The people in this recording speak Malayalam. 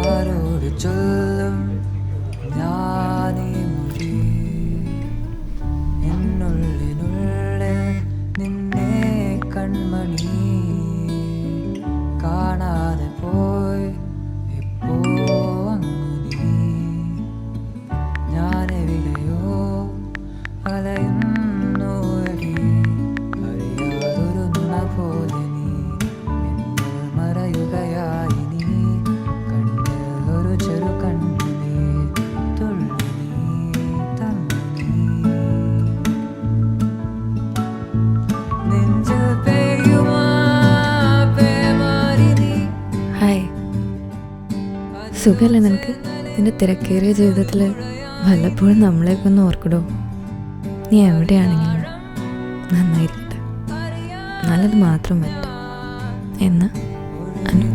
ആരോട് ചൊല്ലും ഞാനീ മൊഴി എന്നുള്ളിനുള്ളിൽ നിന്നെ കൺമണി കാണാതെ പോയി ഇപ്പോ അങ്ങ് ഞാനെവിടെയോ അലയുന്നു എടി അറിയാതൊരു നുണ പോലെ നീ എന്നിൽ മറയുകയായി നീ കണ്ണിൽ ഒരു ചെറു കണ്ണിനെ തുള്ളി നീ തന്നു നീ നെഞ്ചിൽ പെയ്യുമാ പേമാരി നീ. ഹായ്, സുഖമല്ലേ നിനക്ക്? നിന്റെ തിരക്കേറിയ ജീവിതത്തിൽ വല്ലപ്പോഴും നമ്മളെയൊക്കെ ഒന്ന് ഓർക്കടോ. നീ എവിടെയാണെങ്കിലും നന്നായിരിക്കട്ടെ, നല്ലത് മാത്രം പറ്റും എന്ന് അനു.